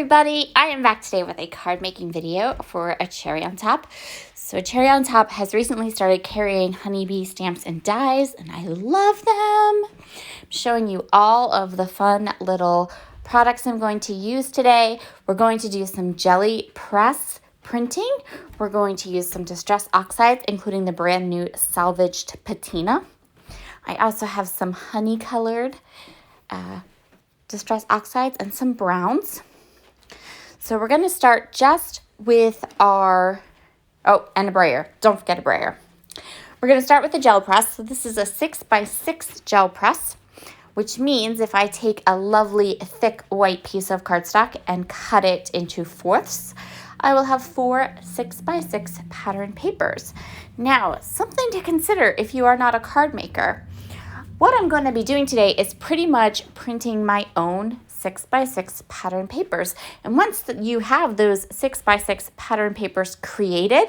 everybody, I am back today with a card making video for a cherry on top. So Cherry on Top has recently started carrying Honeybee stamps and dies, and I love them. I'm showing you all of the fun little products I'm going to use today. We're going to do some jelly press printing. We're going to use some distress oxides, including the brand new salvaged patina. I also have some honey colored distress oxides and some browns. So we're going to start just with our, and a brayer. Don't forget a brayer. We're going to start with the gel press. So this is a 6x6 gel press, which means if I take a lovely thick white piece of cardstock and cut it into fourths, I will have 4 6x6 pattern papers. Now, something to consider if you are not a card maker. What I'm going to be doing today is pretty much printing my own 6x6 pattern papers. And once you have those 6x6 pattern papers created,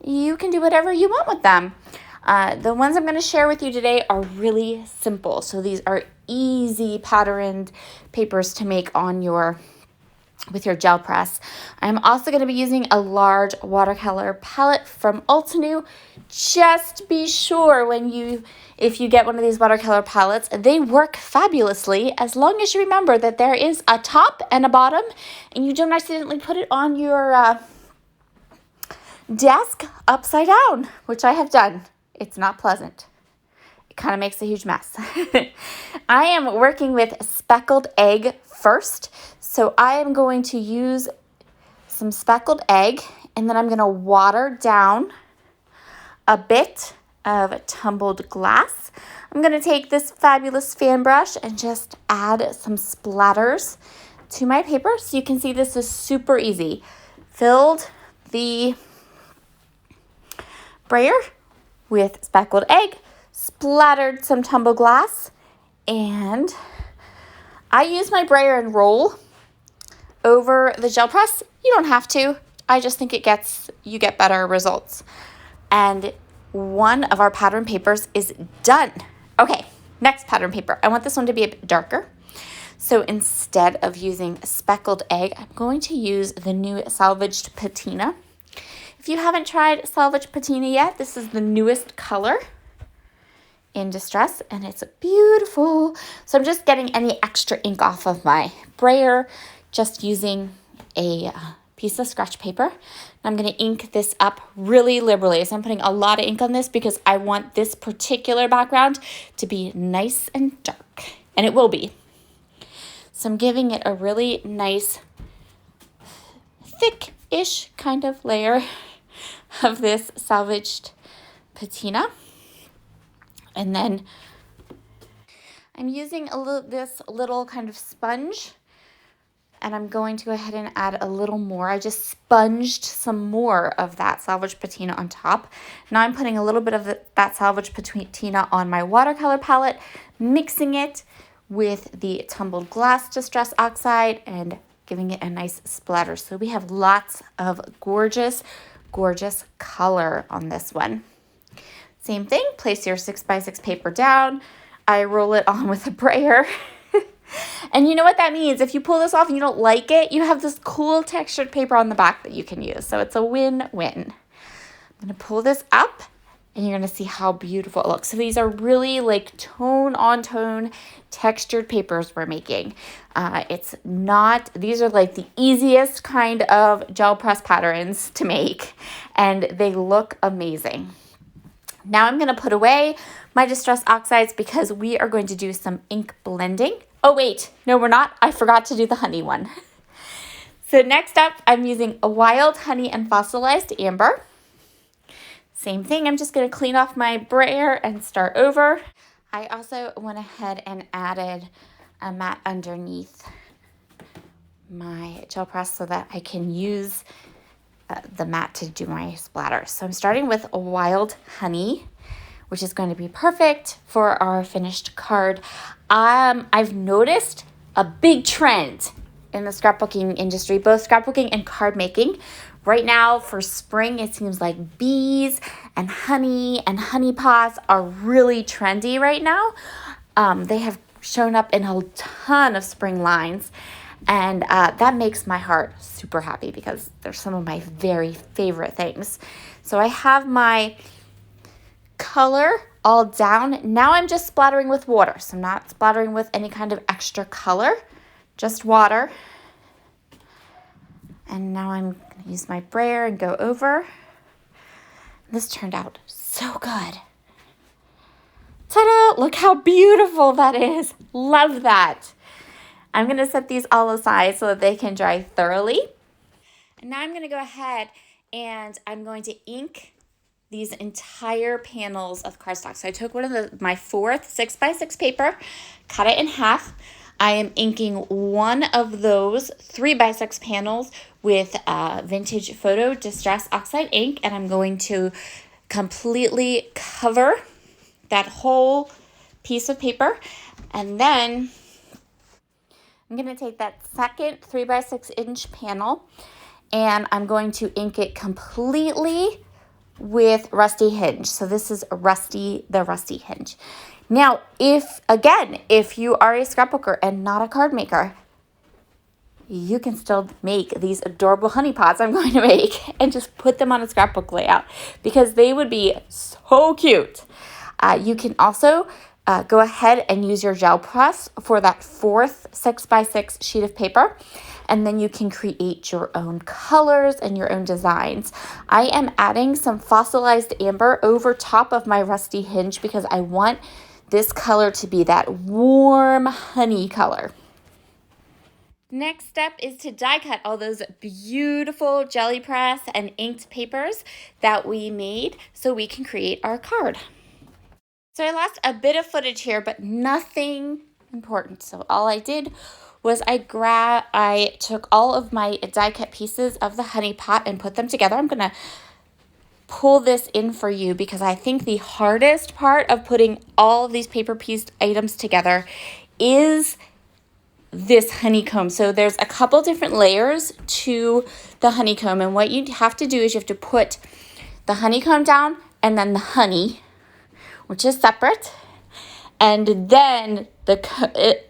you can do whatever you want with them. The ones I'm going to share with you today are really simple. So these are easy patterned papers to make on with your gel press. I'm also going to be using a large watercolor palette from Altenew. Just be sure if you get one of these watercolor palettes, they work fabulously as long as you remember that there is a top and a bottom and you don't accidentally put it on your desk upside down, which I have done. It's not pleasant. It kind of makes a huge mess. I am working with speckled egg first. So I am going to use some speckled egg, and then I'm going to water down a bit of tumbled glass. I'm going to take this fabulous fan brush and just add some splatters to my paper. So you can see this is super easy. Filled the brayer with speckled egg, splattered some tumbled glass, and I use my brayer and roll over the gel press. You don't have to. I just think you get better results. And one of our pattern papers is done. Okay, next pattern paper. I want this one to be a bit darker. So instead of using speckled egg, I'm going to use the new salvaged patina. If you haven't tried salvaged patina yet, this is the newest color in distress, and it's beautiful. So I'm just getting any extra ink off of my brayer, just using a piece of scratch paper. I'm going to ink this up really liberally. So I'm putting a lot of ink on this because I want this particular background to be nice and dark, and it will be. So I'm giving it a really nice thick-ish kind of layer of this salvaged patina. And then I'm using this little kind of sponge, and I'm going to go ahead and add a little more. I just sponged some more of that salvaged patina on top. Now I'm putting a little bit of that salvaged patina on my watercolor palette, mixing it with the tumbled glass distress oxide and giving it a nice splatter. So we have lots of gorgeous, gorgeous color on this one. Same thing, place your 6x6 paper down. I roll it on with a brayer. And you know what that means? If you pull this off and you don't like it, you have this cool textured paper on the back that you can use. So it's a win-win. I'm going to pull this up, and you're going to see how beautiful it looks. So these are really like tone-on-tone textured papers we're making. These are like the easiest kind of gel press patterns to make, and they look amazing. Now I'm going to put away my distress oxides because we are going to do some ink blending. Oh wait, no we're not. I forgot to do the honey one. So next up, I'm using a wild honey and fossilized amber. Same thing, I'm just going to clean off my brayer and start over. I also went ahead and added a mat underneath my gel press so that I can use the mat to do my splatter. So I'm starting with a wild honey, which is going to be perfect for our finished card. I've noticed a big trend in the scrapbooking industry, both scrapbooking and card making. Right now for spring, it seems like bees and honey pots are really trendy right now. They have shown up in a ton of spring lines. And that makes my heart super happy because they're some of my very favorite things. So I have my color all down. Now I'm just splattering with water. So I'm not splattering with any kind of extra color, just water. And now I'm going to use my brayer and go over. This turned out so good. Ta-da! Look how beautiful that is. Love that. I'm going to set these all aside so that they can dry thoroughly. And now I'm going to go ahead and I'm going to ink these entire panels of cardstock. So I took one of my fourth 6x6 paper, cut it in half. I am inking one of those 3x6 panels with Vintage Photo Distress Oxide ink, and I'm going to completely cover that whole piece of paper. And then I'm going to take that second 3x6 inch panel and I'm going to ink it completely with Rusty Hinge. So this is the Rusty Hinge. Now, if you are a scrapbooker and not a card maker, you can still make these adorable honey pots I'm going to make and just put them on a scrapbook layout because they would be so cute. You can also go ahead and use your gel press for that fourth 6x6 sheet of paper. And then you can create your own colors and your own designs. I am adding some fossilized amber over top of my Rusty Hinge because I want this color to be that warm honey color. Next step is to die cut all those beautiful jelly press and inked papers that we made so we can create our card. So I lost a bit of footage here, but nothing important. So all I did was I took all of my die cut pieces of the honey pot and put them together. I'm going to pull this in for you because I think the hardest part of putting all of these paper pieced items together is this honeycomb. So there's a couple different layers to the honeycomb, and what you have to do is you have to put the honeycomb down and then the honey, which is separate, and then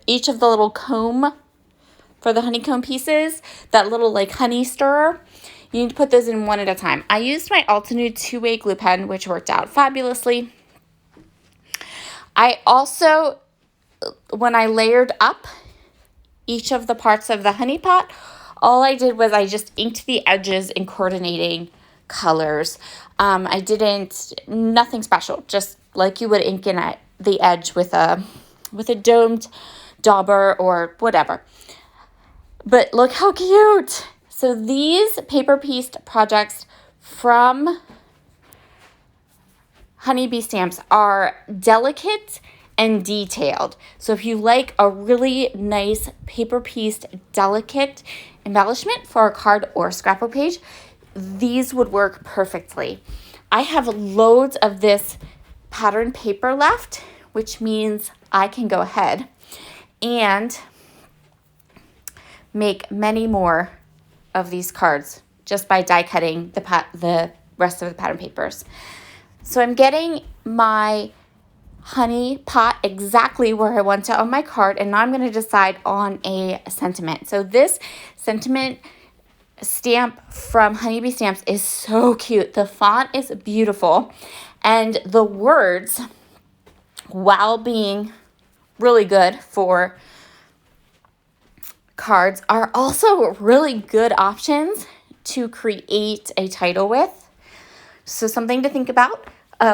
each of the little comb for the honeycomb pieces, that little like honey stirrer, you need to put those in one at a time. I used my Altenude 2-way glue pen, which worked out fabulously. I also, when I layered up each of the parts of the honey pot, all I did was I just inked the edges in coordinating colors. Nothing special, just like you would ink in the edge with a domed dauber or whatever. But look how cute. So these paper pieced projects from Honeybee stamps are delicate and detailed. So if you like a really nice paper pieced delicate embellishment for a card or scrapbook page, these would work perfectly. I have loads of this pattern paper left, which means I can go ahead and make many more of these cards just by die cutting the rest of the pattern papers. So I'm getting my honey pot exactly where I want it on my card, and now I'm going to decide on a sentiment. So this sentiment stamp from Honeybee Stamps is so cute. The font is beautiful, and the words, while being really good for cards, are also really good options to create a title with. So something to think about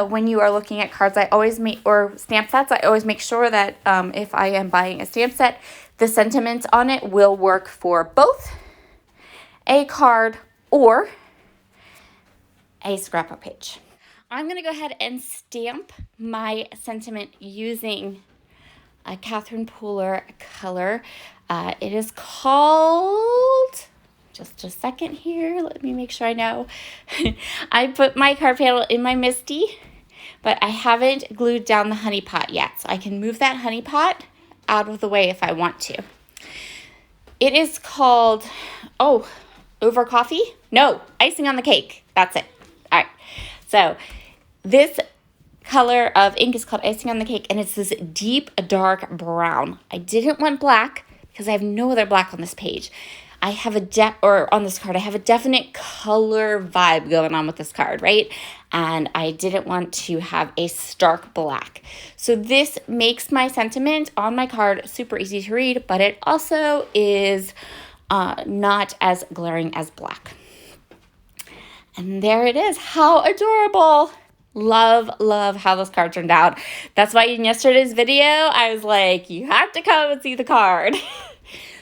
when you are looking at cards. Or stamp sets, I always make sure that if I am buying a stamp set, the sentiments on it will work for both a card or a scrapbook page. I'm going to go ahead and stamp my sentiment using a Catherine Pooler color. It is called, just a second here, let me make sure I know. I put my card panel in my Misty, but I haven't glued down the honey pot yet, so I can move that honey pot out of the way if I want to. It is called, Over Coffee? No, Icing on the Cake. That's it. All right. So this color of ink is called Icing on the Cake, and it's this deep, dark brown. I didn't want black because I have no other black on this page. I have on this card, I have a definite color vibe going on with this card, right? And I didn't want to have a stark black. So this makes my sentiment on my card super easy to read, but it also is not as glaring as black. And there it is. How adorable. Love, love how this card turned out. That's why in yesterday's video, I was like, you have to come and see the card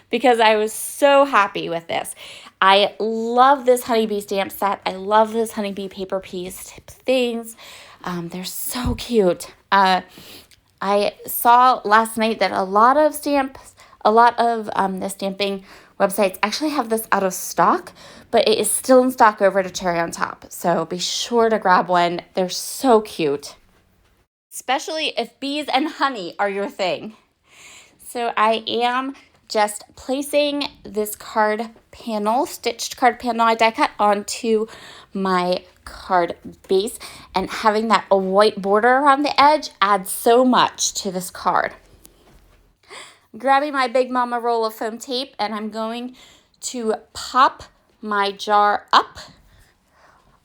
because I was so happy with this. I love this Honeybee stamp set. I love this Honeybee paper piece things. They're so cute. I saw last night that a lot of the stamping websites actually have this out of stock, but it is still in stock over to Cherry on Top. So be sure to grab one. They're so cute, especially if bees and honey are your thing. So I am just placing this stitched card panel I die cut onto my card base, and having that a white border around the edge adds so much to this card. Grabbing my Big Mama roll of foam tape, and I'm going to pop my jar up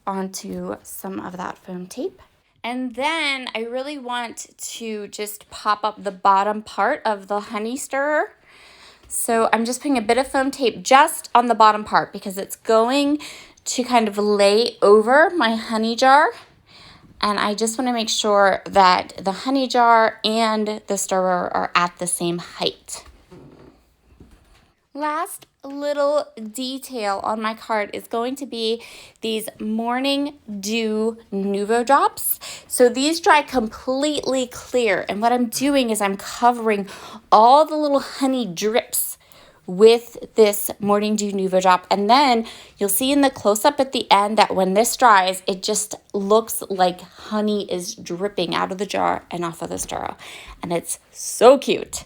onto some of that foam tape. And then I really want to just pop up the bottom part of the honey stirrer. So I'm just putting a bit of foam tape just on the bottom part because it's going to kind of lay over my honey jar. And I just want to make sure that the honey jar and the stirrer are at the same height. Last little detail on my card is going to be these Morning Dew Nuvo drops. So these dry completely clear. And what I'm doing is I'm covering all the little honey drips with this Morning Dew Nuvo drop. And then you'll see in the close-up at the end that when this dries, it just looks like honey is dripping out of the jar and off of the stirrer. And it's so cute.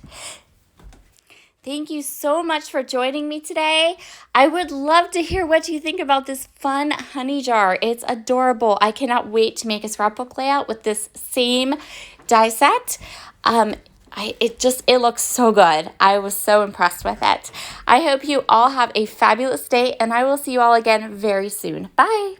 Thank you so much for joining me today. I would love to hear what you think about this fun honey jar. It's adorable. I cannot wait to make a scrapbook layout with this same die set. It looks so good. I was so impressed with it. I hope you all have a fabulous day, and I will see you all again very soon. Bye.